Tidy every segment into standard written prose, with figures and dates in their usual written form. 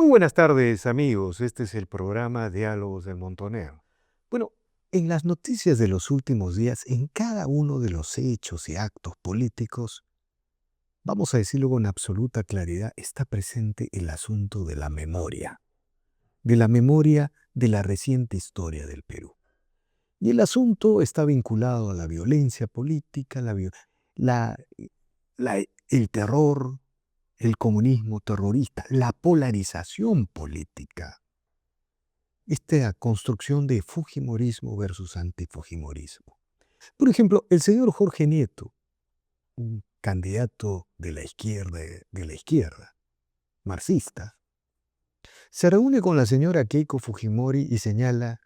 Muy buenas tardes, amigos. Este es el programa Diálogos del Montonero. Bueno, en las noticias de los últimos días, en cada uno de los hechos y actos políticos, vamos a decirlo con absoluta claridad, está presente el asunto de la memoria de la reciente historia del Perú. Y el asunto está vinculado a la violencia política, la- el terror, el comunismo terrorista, la polarización política. Esta construcción de fujimorismo versus antifujimorismo. Por ejemplo, el señor Jorge Nieto, un candidato de la izquierda, marxista, se reúne con la señora Keiko Fujimori y señala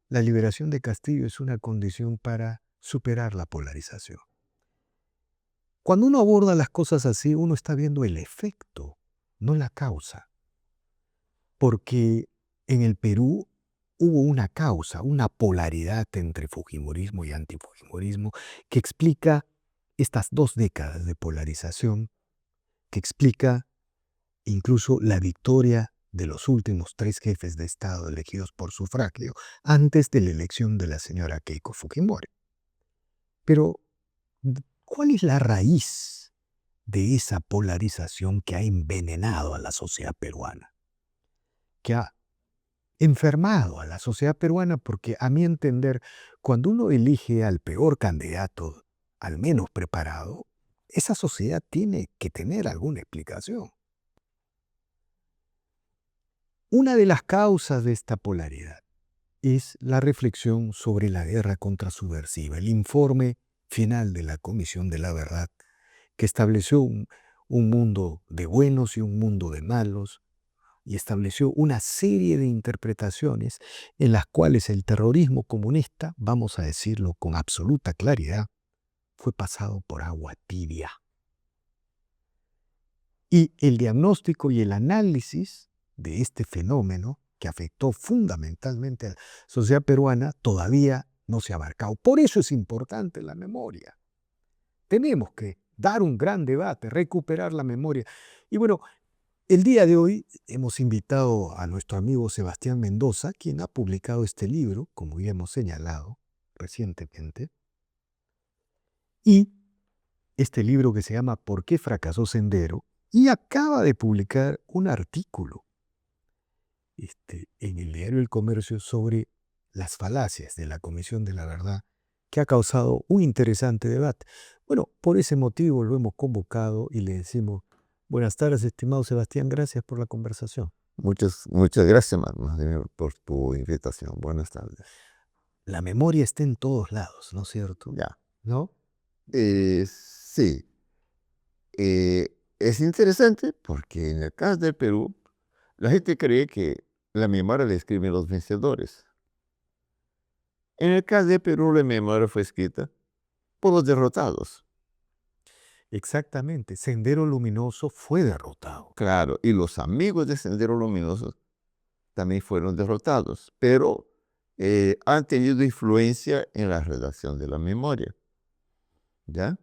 la liberación de Castillo es una condición para superar la polarización. Cuando uno aborda las cosas así, uno está viendo el efecto, no la causa. Porque en el Perú hubo una causa, una polaridad entre fujimorismo y antifujimorismo que explica estas 2 décadas de polarización, que explica incluso la victoria de los últimos 3 jefes de Estado elegidos por sufragio antes de la elección de la señora Keiko Fujimori. Pero, ¿cuál es la raíz de esa polarización que ha envenenado a la sociedad peruana? Que ha enfermado a la sociedad peruana porque, a mi entender, cuando uno elige al peor candidato, al menos preparado, esa sociedad tiene que tener alguna explicación. Una de las causas de esta polaridad es la reflexión sobre la guerra contrasubversiva, el informe final de la Comisión de la Verdad, que estableció un mundo de buenos y un mundo de malos, y estableció una serie de interpretaciones en las cuales el terrorismo comunista, vamos a decirlo con absoluta claridad, fue pasado por agua tibia. Y el diagnóstico y el análisis de este fenómeno, que afectó fundamentalmente a la sociedad peruana, todavía no se ha abarcado. Por eso es importante la memoria. Tenemos que dar un gran debate, recuperar la memoria. Y bueno, el día de hoy hemos invitado a nuestro amigo Sebastián Mendoza, quien ha publicado este libro, como ya hemos señalado recientemente, y este libro que se llama ¿Por qué fracasó Sendero? Y acaba de publicar un artículo en el diario El Comercio sobre las falacias de la Comisión de la Verdad, que ha causado un interesante debate. Bueno, por ese motivo lo hemos convocado y le decimos, buenas tardes, estimado Sebastián, gracias por la conversación. Muchas gracias, Vladimir, por tu invitación. Buenas tardes. La memoria está en todos lados, ¿no es cierto? Ya. ¿No? Sí. Es interesante porque en el caso del Perú, la gente cree que la memoria la escriben los vencedores. En el caso del Perú, la memoria fue escrita por los derrotados. Exactamente, Sendero Luminoso fue derrotado. Claro, y los amigos de Sendero Luminoso también fueron derrotados, pero han tenido influencia en la redacción de la memoria. ¿Ya?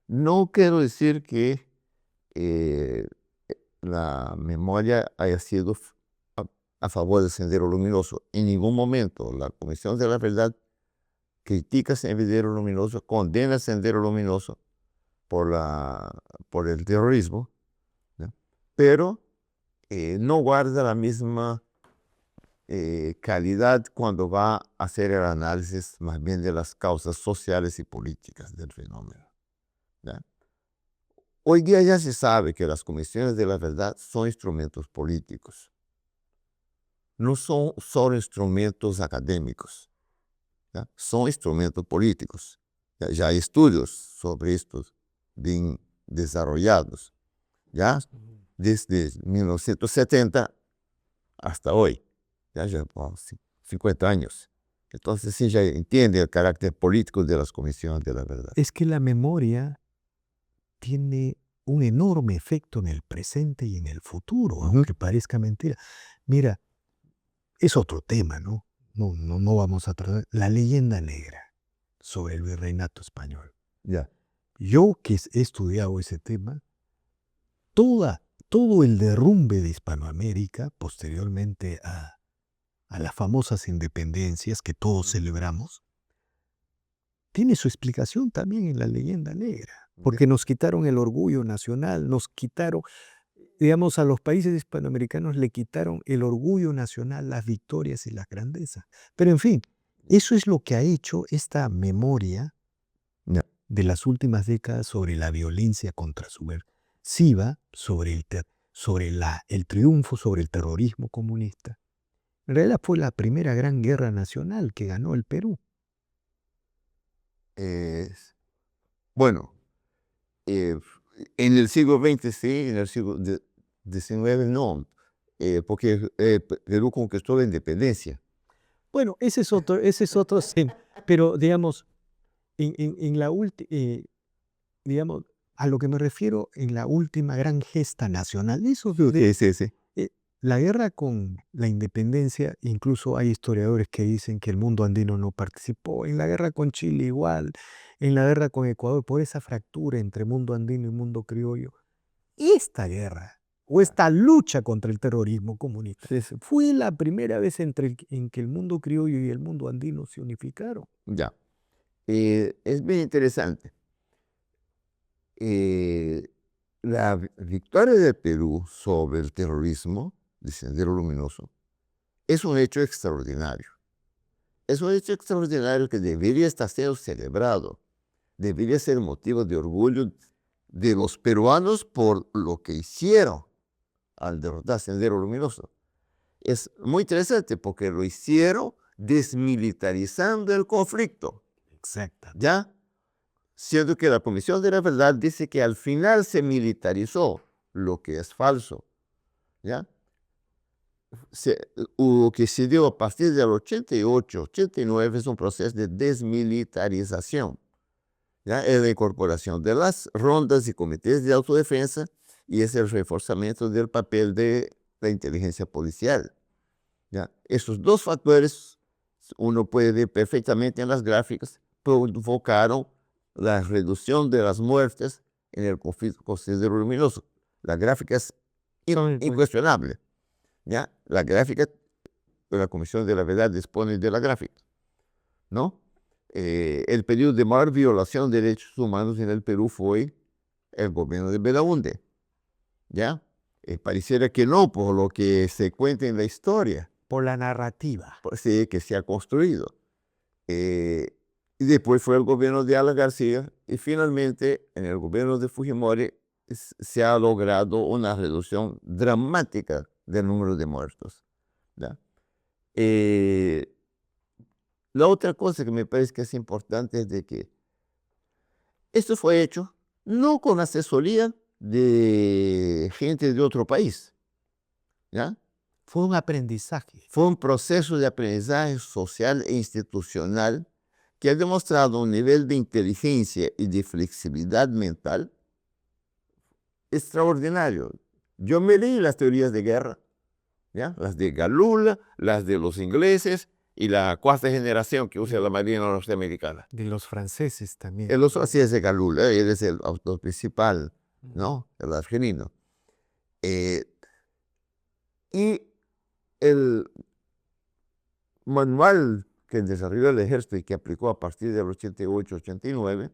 No quiero decir que eh, la memoria haya sido a favor del Sendero Luminoso. En ningún momento la Comisión de la Verdad critica el Sendero Luminoso, condena el Sendero Luminoso por el terrorismo, ¿no? Pero no guarda la misma calidad cuando va a hacer el análisis más bien de las causas sociales y políticas del fenómeno, ¿ya? Hoy día ya se sabe que las comisiones de la verdad son instrumentos políticos, no son solo instrumentos académicos, ¿ya? Son instrumentos políticos. Ya hay estudios sobre estos bien desarrollados, ¿ya? Desde 1970 hasta hoy, ya 50 años. Entonces sí ya entiende el carácter político de las comisiones de la verdad. Es que la memoria tiene un enorme efecto en el presente y en el futuro, aunque parezca mentira. Mira, es otro tema, ¿no? No vamos a tratar. La leyenda negra sobre el virreinato español. Ya. Yo que he estudiado ese tema, toda todo el derrumbe de Hispanoamérica, posteriormente a las famosas independencias que todos celebramos, tiene su explicación también en la leyenda negra, porque nos quitaron el orgullo nacional, nos quitaron, digamos, a los países hispanoamericanos le quitaron el orgullo nacional, las victorias y las grandezas. Pero en fin, eso es lo que ha hecho esta memoria Ya. de las últimas décadas sobre la violencia contrasubversiva, sobre el triunfo sobre el terrorismo comunista. En realidad fue la primera gran guerra nacional que ganó el Perú. Bueno, en el siglo XX sí, en el siglo XIX no, porque Perú conquistó la independencia. Bueno, ese es otro, sí, pero digamos, en la última, digamos, a lo que me refiero en la última gran gesta nacional, eso Sí. la guerra con la independencia, incluso hay historiadores que dicen que el mundo andino no participó, en la guerra con Chile igual, en la guerra con Ecuador, por esa fractura entre mundo andino y mundo criollo. Esta guerra o esta lucha contra el terrorismo comunista fue la primera vez en que el mundo criollo y el mundo andino se unificaron. Ya. Es bien interesante. La victoria del Perú sobre el terrorismo de Sendero Luminoso es un hecho extraordinario. Es un hecho extraordinario que debería estar siendo celebrado. Debería ser motivo de orgullo de los peruanos por lo que hicieron al derrotar Sendero Luminoso. Es muy interesante porque lo hicieron desmilitarizando el conflicto. Exacto. ¿Ya? Siendo que la Comisión de la Verdad dice que al final se militarizó, lo que es falso. ¿Ya? Lo que se dio a partir del 88, 89 es un proceso de desmilitarización. ¿Ya? Es la incorporación de las rondas y comités de autodefensa y es el reforzamiento del papel de la inteligencia policial. ¿Ya? Esos dos factores, uno puede ver perfectamente en las gráficas, provocaron la reducción de las muertes en el conflicto con Sendero Luminoso. La gráfica es incuestionable. ¿Ya? La gráfica, la Comisión de la Verdad dispone de la gráfica, ¿no? El periodo de mayor violación de derechos humanos en el Perú fue el gobierno de Belaúnde, ¿ya? Pareciera que no, por lo que se cuenta en la historia. Por la narrativa. Pues sí, que se ha construido. Y después fue el gobierno de Alan García y finalmente en el gobierno de Fujimori se ha logrado una reducción dramática del número de muertos. ¿Ya? La otra cosa que me parece que es importante es de que esto fue hecho no con asesoría de gente de otro país. ¿Ya? Fue un aprendizaje. Fue un proceso de aprendizaje social e institucional que ha demostrado un nivel de inteligencia y de flexibilidad mental extraordinario. Yo me leí las teorías de guerra, ¿ya? Las de Galula, las de los ingleses y la cuarta generación que usa la Marina norteamericana. De los franceses también. El otro así es de Galula, él es el autor principal, ¿no? El argelino. Y el manual que desarrolló el ejército y que aplicó a partir del 88-89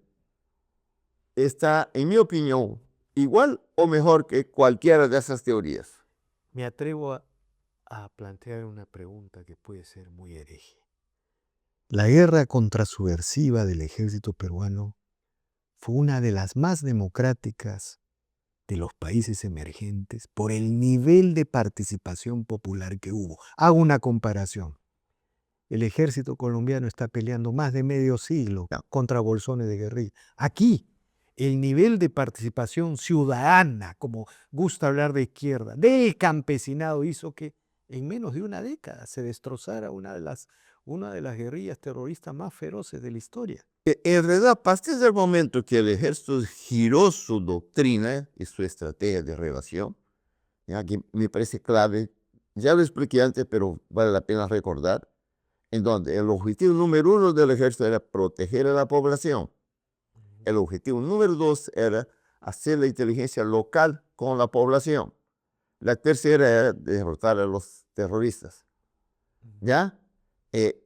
está, en mi opinión, igual o mejor que cualquiera de esas teorías. Me atrevo a plantear una pregunta que puede ser muy hereje. La guerra contrasubversiva del ejército peruano fue una de las más democráticas de los países emergentes por el nivel de participación popular que hubo. Hago una comparación. El ejército colombiano está peleando más de medio siglo contra bolsones de guerrilla. Aquí, el nivel de participación ciudadana, como gusta hablar de izquierda, del campesinado, hizo que en menos de una década se destrozara una de las guerrillas terroristas más feroces de la historia. En realidad, a partir del momento que el ejército giró su doctrina y su estrategia de relación, ya que me parece clave, ya lo expliqué antes, pero vale la pena recordar, en donde el objetivo número 1 del ejército era proteger a la población. El objetivo número 2 era hacer la inteligencia local con la población. La tercera era derrotar a los terroristas. ¿Ya?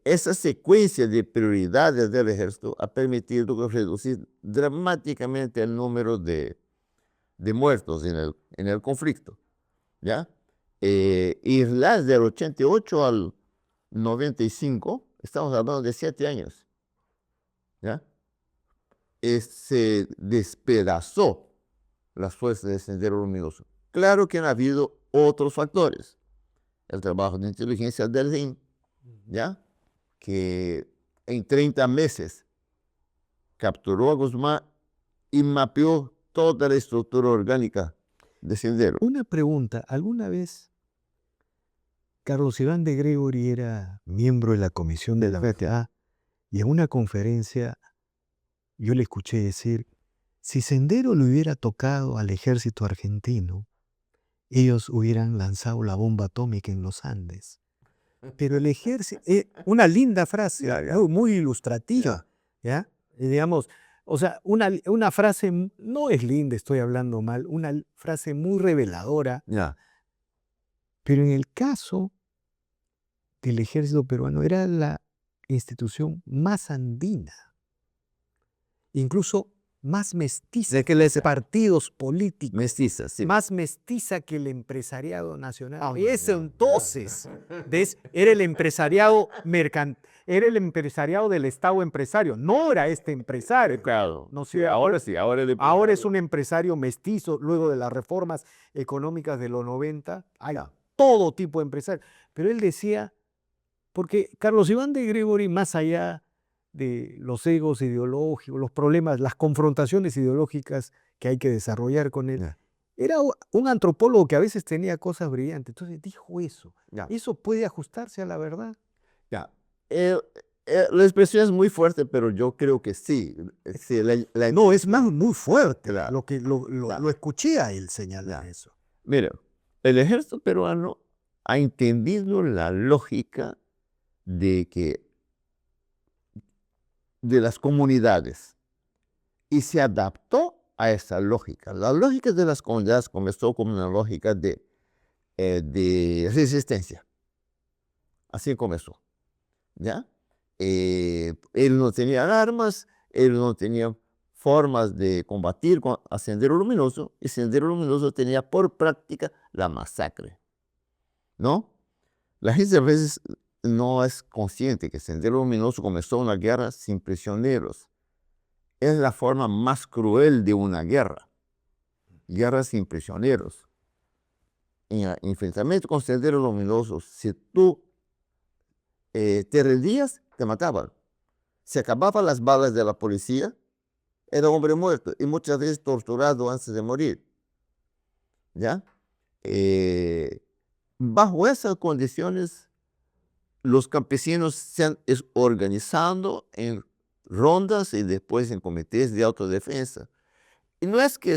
Esa secuencia de prioridades del ejército ha permitido reducir dramáticamente el número de muertos en el conflicto. ¿Ya? Irlanda del 88 al 95, estamos hablando de 7 años. ¿Ya? Se despedazó las fuerzas de Sendero Luminoso. Claro que han habido otros factores. El trabajo de inteligencia del DIN, ¿ya? Que en 30 meses capturó a Guzmán y mapeó toda la estructura orgánica de Sendero. Una pregunta, ¿alguna vez Carlos Iván de Gregory era miembro de la comisión de la VTA y en una conferencia yo le escuché decir, si Sendero le hubiera tocado al ejército argentino, ellos hubieran lanzado la bomba atómica en los Andes? Pero el ejército, una linda frase, muy ilustrativa, ¿ya? Digamos, o sea, una frase, no es linda, estoy hablando mal, una frase muy reveladora, Ya. pero en el caso del ejército peruano era la institución más andina, incluso más mestiza que los partidos políticos. Mestiza, sí. Más mestiza que el empresariado nacional. Y eso entonces era el empresariado era el empresariado del Estado empresario, no era este empresario. Claro. No sé, Ahora sí, ahora es un empresario mestizo, luego de las reformas económicas de los 90, hay todo tipo de empresario. Pero él decía, porque Carlos Iván de Gregory, más allá de los egos ideológicos, los problemas, las confrontaciones ideológicas que hay que desarrollar con él, era un antropólogo que a veces tenía cosas brillantes. Entonces dijo eso. ¿Eso puede ajustarse a la verdad? Ya. La expresión es muy fuerte, pero yo creo que sí. Sí, no, es muy fuerte. Claro. Lo escuché a él señalar eso. Mira, el ejército peruano ha entendido la lógica de las comunidades y se adaptó a esa lógica. La lógica de las comunidades comenzó como una lógica de resistencia. Así comenzó. ¿Ya? Él no tenía armas, él no tenía formas de combatir a Sendero Luminoso, y Sendero Luminoso tenía por práctica la masacre. ¿No? La gente a veces no es consciente que Sendero Luminoso comenzó una guerra sin prisioneros. Es la forma más cruel de una guerra. Guerra sin prisioneros. En el enfrentamiento con Sendero Luminoso, si tú te rendías, te mataban. Se acababan las balas de la policía, era hombre muerto y muchas veces torturado antes de morir. ¿Ya? Bajo esas condiciones, los campesinos se han organizado en rondas y después en comités de autodefensa. Y no es que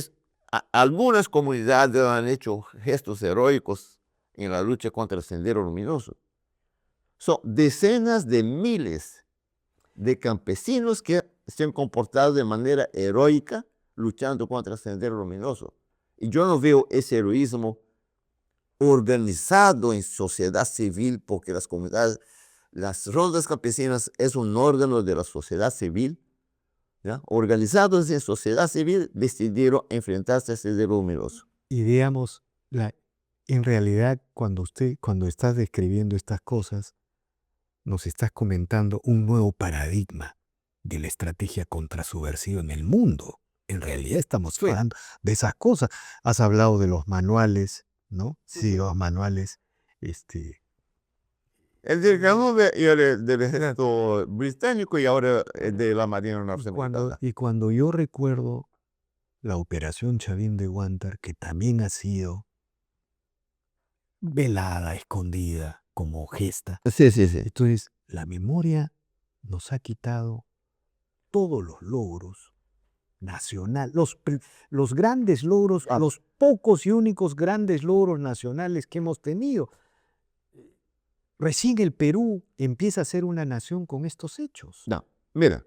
algunas comunidades han hecho gestos heroicos en la lucha contra el Sendero Luminoso. Son decenas de miles de campesinos que se han comportado de manera heroica luchando contra el Sendero Luminoso. Y yo no veo ese heroísmo organizado en sociedad civil, porque las comunidades, las rondas campesinas es un órgano de la sociedad civil, ¿ya? Organizados en sociedad civil, decidieron enfrentarse a Sendero Luminoso. Y digamos, en realidad, cuando estás describiendo estas cosas, nos estás comentando un nuevo paradigma de la estrategia contrasubversiva en el mundo. En realidad estamos hablando de esas cosas. Has hablado de los manuales, ¿no? Sí, los manuales. El del ejército británico y ahora de la Marina Norteamericana. Y cuando yo recuerdo la operación Chavín de Huántar, que también ha sido velada, escondida, como gesta. Sí. Entonces, la memoria nos ha quitado todos los logros nacionales, los grandes logros, los pocos y únicos grandes logros nacionales que hemos tenido. Recién el Perú empieza a ser una nación con estos hechos. No, mira,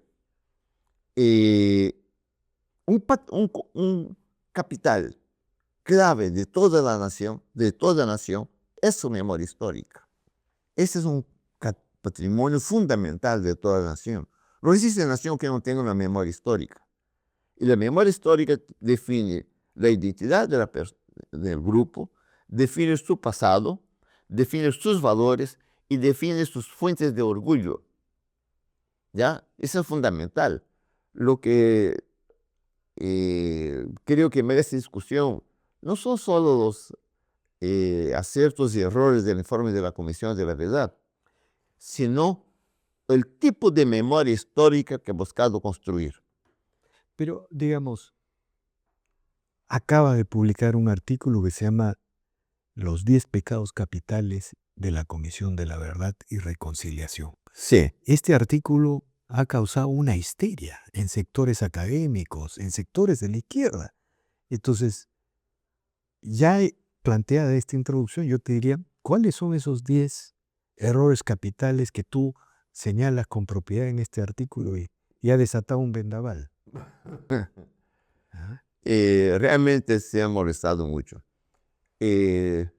un capital clave de toda la nación, es su memoria histórica. Ese es un patrimonio fundamental de toda la nación. No existe nación que no tenga una memoria histórica. Y la memoria histórica define la identidad del grupo, define su pasado, define sus valores y define sus fuentes de orgullo. ¿Ya? Eso es fundamental. Lo que creo que merece discusión no son solo los aciertos y errores del informe de la Comisión de la Verdad, sino el tipo de memoria histórica que ha buscado construir. Pero, digamos, acaba de publicar un artículo que se llama Los 10 pecados capitales de la Comisión de la Verdad y Reconciliación. Sí. Este artículo ha causado una histeria en sectores académicos, en sectores de la izquierda. Entonces, ya planteada esta introducción, yo te diría, ¿cuáles son esos 10 errores capitales que tú señalas con propiedad en este artículo y ha desatado un vendaval? Ajá. Realmente se han molestado mucho. Antes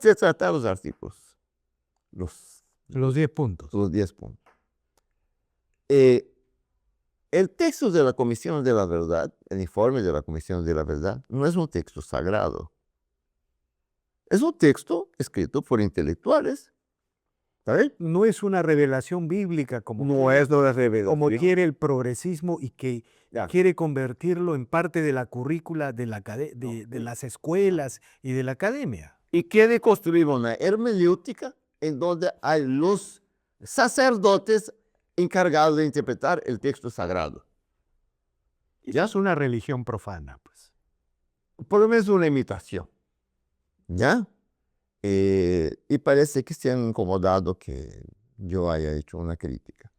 de tratar los artículos, Los 10 puntos. los 10 puntos. El texto de la Comisión de la Verdad, el informe de la Comisión de la Verdad, no es un texto sagrado. Es un texto escrito por intelectuales. ¿Sabes? No es una revelación bíblica como, No es una revelación. como quiere el progresismo y que Ya. quiere convertirlo en parte de la currícula de las escuelas y de la academia. Y quiere construir una hermenéutica en donde hay los sacerdotes encargados de interpretar el texto sagrado. Ya es una religión profana, pues. Por lo menos una imitación. ¿Ya? Y parece que se han incomodado que yo haya hecho una crítica.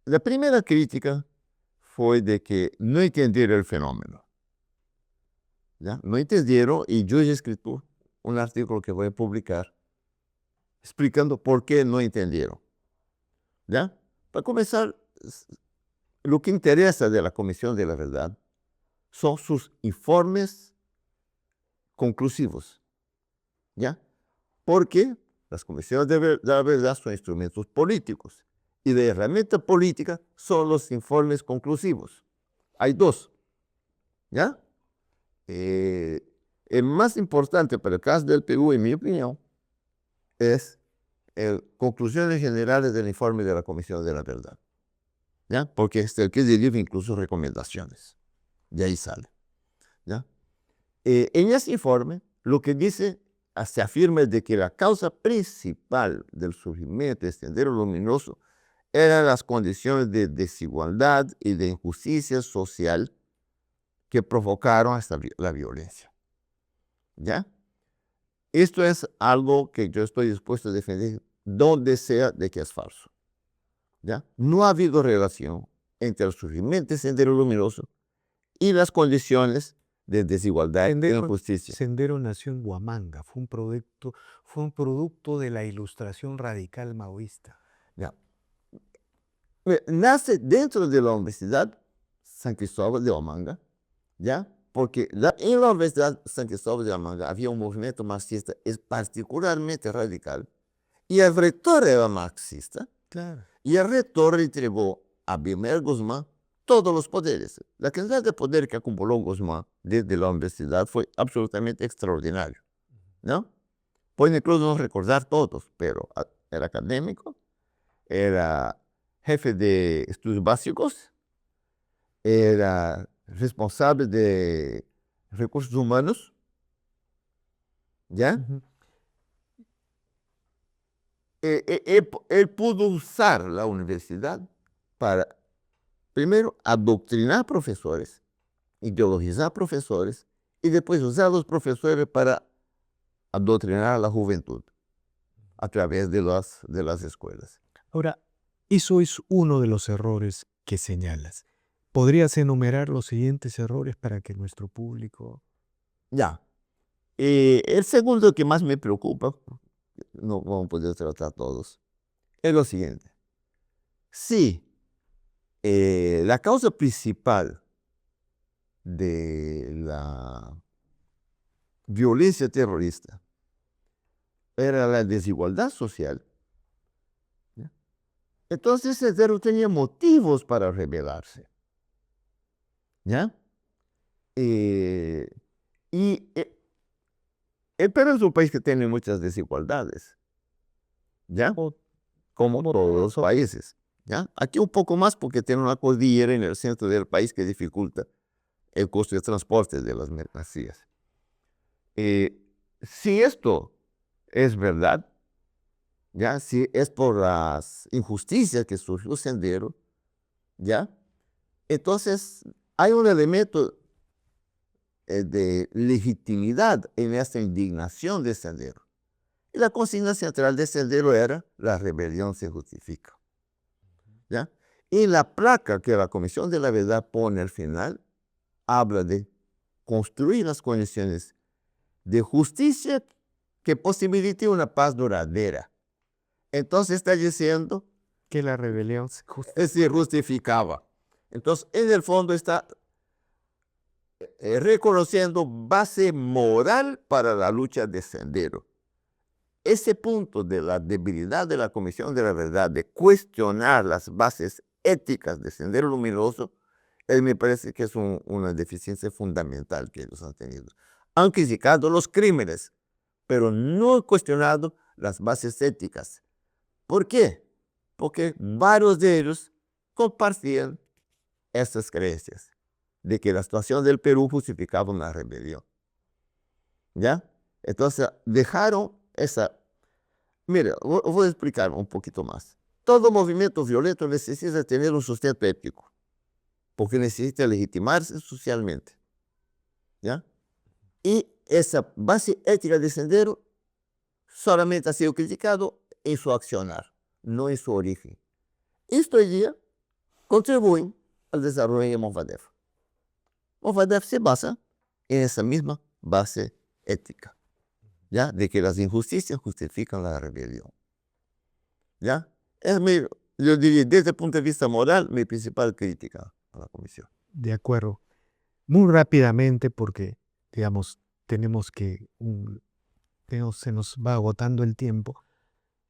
La primera crítica fue de que no entendieron el fenómeno. ¿Ya? No entendieron y yo he escrito un artículo que voy a publicar explicando por qué no entendieron. ¿Ya? Para comenzar, lo que interesa de la Comisión de la Verdad son sus informes conclusivos. ¿Ya? Porque las comisiones de la verdad son instrumentos políticos y de herramienta política son los informes conclusivos. Hay dos. ¿Ya? El más importante para el caso del Perú, en mi opinión, es conclusiones generales del informe de la Comisión de la Verdad. ¿Ya? Porque es el que deriva incluso recomendaciones. De ahí sale. ¿Ya? En ese informe, lo que dice, se afirma de que la causa principal del surgimiento del Sendero Luminoso eran las condiciones de desigualdad y de injusticia social que provocaron hasta la violencia. ¿Ya? Esto es algo que yo estoy dispuesto a defender donde sea de que es falso. ¿Ya? No ha habido relación entre el surgimiento del Sendero Luminoso y las condiciones de desigualdad y de injusticia. Sendero nació en Huamanga, fue un producto de la ilustración radical maoísta. ¿Ya? Nace dentro de la Universidad San Cristóbal de Huamanga, ¿ya? Porque en la Universidad San Cristóbal de Huamanga había un movimiento marxista particularmente radical y el rector era marxista. Claro. Y el rector entregó a Bimer Guzmán todos los poderes. La cantidad de poder que acumuló Guzmán desde la universidad fue absolutamente extraordinario, ¿no? Pueden incluso no recordar todos, pero era académico, era jefe de estudios básicos, era responsable de recursos humanos, ¿ya? Uh-huh. Él pudo usar la universidad para, primero, adoctrinar profesores, ideologizar profesores, y después usar a los profesores para adoctrinar a la juventud a través de las escuelas. Ahora, eso es uno de los errores que señalas. ¿Podrías enumerar los siguientes errores para que nuestro público... Ya. El segundo que más me preocupa, no vamos a poder tratar todos, es lo siguiente. Si la causa principal de la violencia terrorista era la desigualdad social. ¿Ya? Entonces Sendero tenía motivos para rebelarse. ¿Ya? El Perú es un país que tiene muchas desigualdades. ¿Ya? Como todos los países. ¿Ya? Aquí un poco más porque tiene una cordillera en el centro del país que dificulta el costo de transporte de las mercancías. Si esto es verdad, ¿ya? Si es por las injusticias que surgió Sendero, ¿ya? Entonces hay un elemento de legitimidad en esta indignación de Sendero. Y la consigna central de Sendero era: la rebelión se justifica. ¿Ya? Y la placa que la Comisión de la Verdad pone al final habla de construir las condiciones de justicia que posibilite una paz duradera. Entonces está diciendo que la rebelión se justificaba. Entonces, en el fondo está reconociendo base moral para la lucha de Sendero. Ese punto de la debilidad de la Comisión de la Verdad, de cuestionar las bases éticas de Sendero Luminoso, me parece que es una deficiencia fundamental que ellos han tenido. Han criticado los crímenes, pero no han cuestionado las bases éticas. ¿Por qué? Porque varios de ellos compartían estas creencias de que la situación del Perú justificaba una rebelión. ¿Ya? Entonces dejaron esa... Mira, voy a explicar un poquito más. Todo movimiento violento necesita tener un sustento ético, porque necesita legitimarse socialmente. ¿Ya? Y esa base ética de Sendero solamente ha sido criticado en su accionar, no en su origen. Esto hoy día contribuye al desarrollo de Movadef. Movadef se basa en esa misma base ética, ¿ya? De que las injusticias justifican la rebelión. ¿Ya? Yo diría, desde el punto de vista moral, mi principal crítica a la comisión. De acuerdo. Muy rápidamente, porque, digamos, se nos va agotando el tiempo.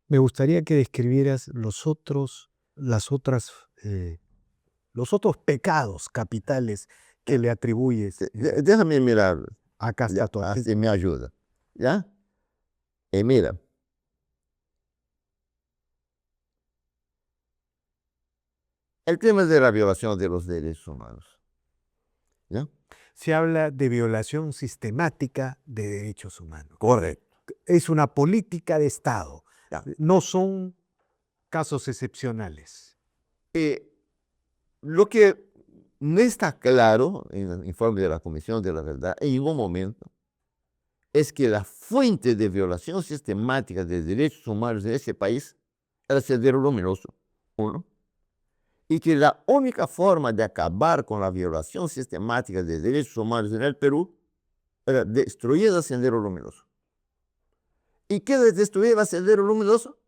Me gustaría que describieras los otros pecados capitales que le atribuyes Déjame mirar, a Castatoa. así me ayuda. ¿Ya? Mira, el tema de la violación de los derechos humanos. ¿Ya? Se habla de violación sistemática de derechos humanos. Correcto. Es una política de Estado. Ya. No son casos excepcionales. Lo que no está claro en el informe de la Comisión de la Verdad en ningún momento es que la fuente de violación sistemática de derechos humanos en ese país era Sendero Luminoso, uno, y que la única forma de acabar con la violación sistemática de derechos humanos en el Perú era destruir el Sendero Luminoso. ¿Y qué es destruir el Sendero Luminoso?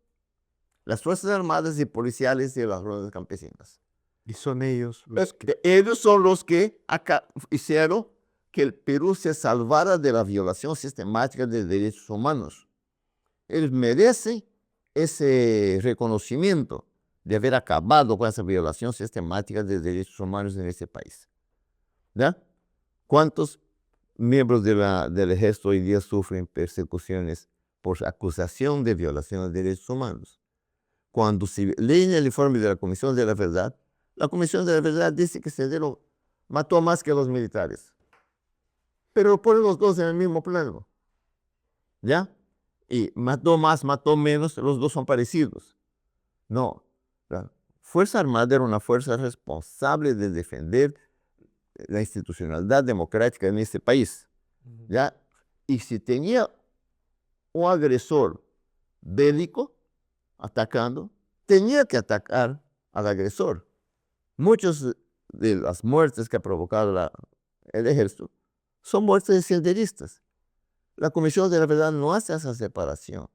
Las Fuerzas Armadas y Policiales y las rondas campesinas. Y son ellos los que... Ellos son los que hicieron que el Perú se salvara de la violación sistemática de derechos humanos. Ellos merecen ese reconocimiento de haber acabado con esa violación sistemática de derechos humanos en este país. ¿Ya? ¿Cuántos miembros del ejército hoy día sufren persecuciones por acusación de violación de derechos humanos? Cuando se leen el informe de la Comisión de la Verdad dice que Sendero mató más que los militares. Pero ponen los dos en el mismo plano. ¿Ya? Y mató más, mató menos, los dos son parecidos. No. La Fuerza Armada era una fuerza responsable de defender la institucionalidad democrática en este país. ¿Ya? Y si tenía un agresor bélico atacando, tenía que atacar al agresor. Muchas de las muertes que ha provocado el ejército son muertes de senderistas. La Comisión de la Verdad no hace esa separación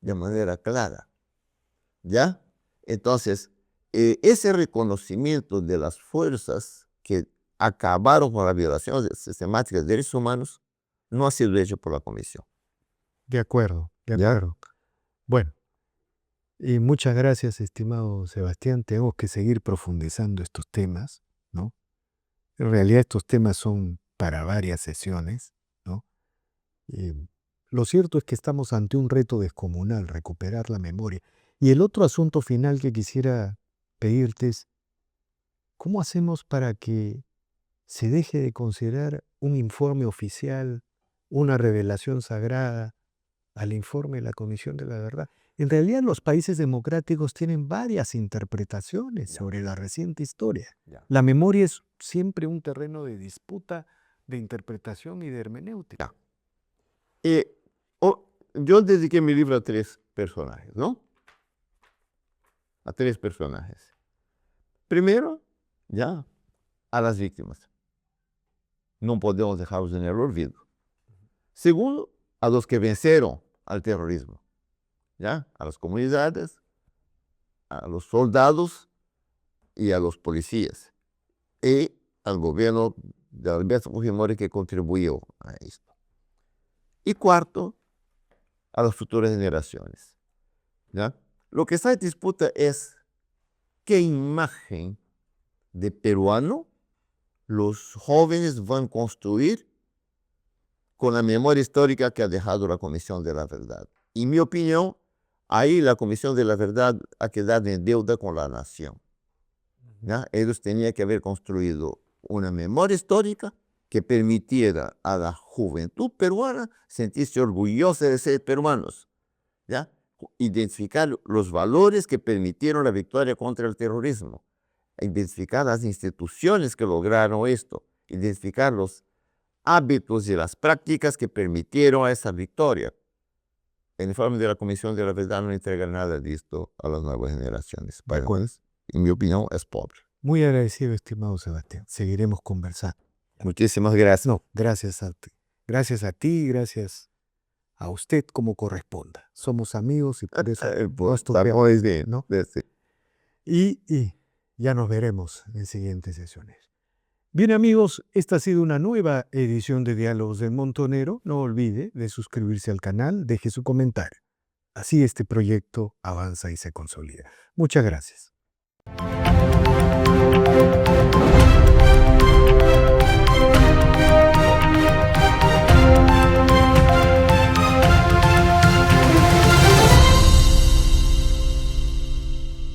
de manera clara. ¿Ya? Entonces, ese reconocimiento de las fuerzas que acabaron con la violación sistemática de derechos humanos no ha sido hecho por la comisión. De acuerdo, de ¿Ya? acuerdo. Bueno, y muchas gracias, estimado Sebastián. Tenemos que seguir profundizando estos temas, ¿no? En realidad estos temas son para varias sesiones, ¿no? Lo cierto es que estamos ante un reto descomunal, recuperar la memoria. Y el otro asunto final que quisiera pedirte es, ¿cómo hacemos para que se deje de considerar un informe oficial, una revelación sagrada, al informe de la Comisión de la Verdad? En realidad los países democráticos tienen varias interpretaciones Ya. sobre la reciente historia. Ya. La memoria es siempre un terreno de disputa, de interpretación y de hermenéutica. Yo dediqué mi libro a 3 personajes, ¿no? A 3 personajes. Primero, ya, a las víctimas. No podemos dejarlos en el olvido. Segundo, a los que vencieron al terrorismo, ¿ya? A las comunidades, a los soldados y a los policías. Y al gobierno de Alberto Fujimori que contribuyó a esto. Y cuarto, a las futuras generaciones, ¿ya? Lo que está en disputa es qué imagen de peruano los jóvenes van a construir con la memoria histórica que ha dejado la Comisión de la Verdad. En mi opinión, ahí la Comisión de la Verdad ha quedado en deuda con la nación, ¿ya? Ellos tenían que haber construido una memoria histórica que permitiera a la juventud peruana sentirse orgullosa de ser peruanos, ¿ya? Identificar los valores que permitieron la victoria contra el terrorismo, identificar las instituciones que lograron esto, identificar los hábitos y las prácticas que permitieron esa victoria. El informe de la Comisión de la Verdad no entrega nada de esto a las nuevas generaciones. De acuerdo. En mi opinión, es pobre. Muy agradecido, estimado Sebastián. Seguiremos conversando. Muchísimas gracias. No, gracias a ti. Gracias a ti, gracias a usted como corresponda. Somos amigos y por eso no estropeamos, Muy bien, ¿no? sí. Y ya nos veremos en siguientes sesiones. Bien amigos, esta ha sido una nueva edición de Diálogos del Montonero. No olvide de suscribirse al canal, deje su comentario. Así este proyecto avanza y se consolida. Muchas gracias.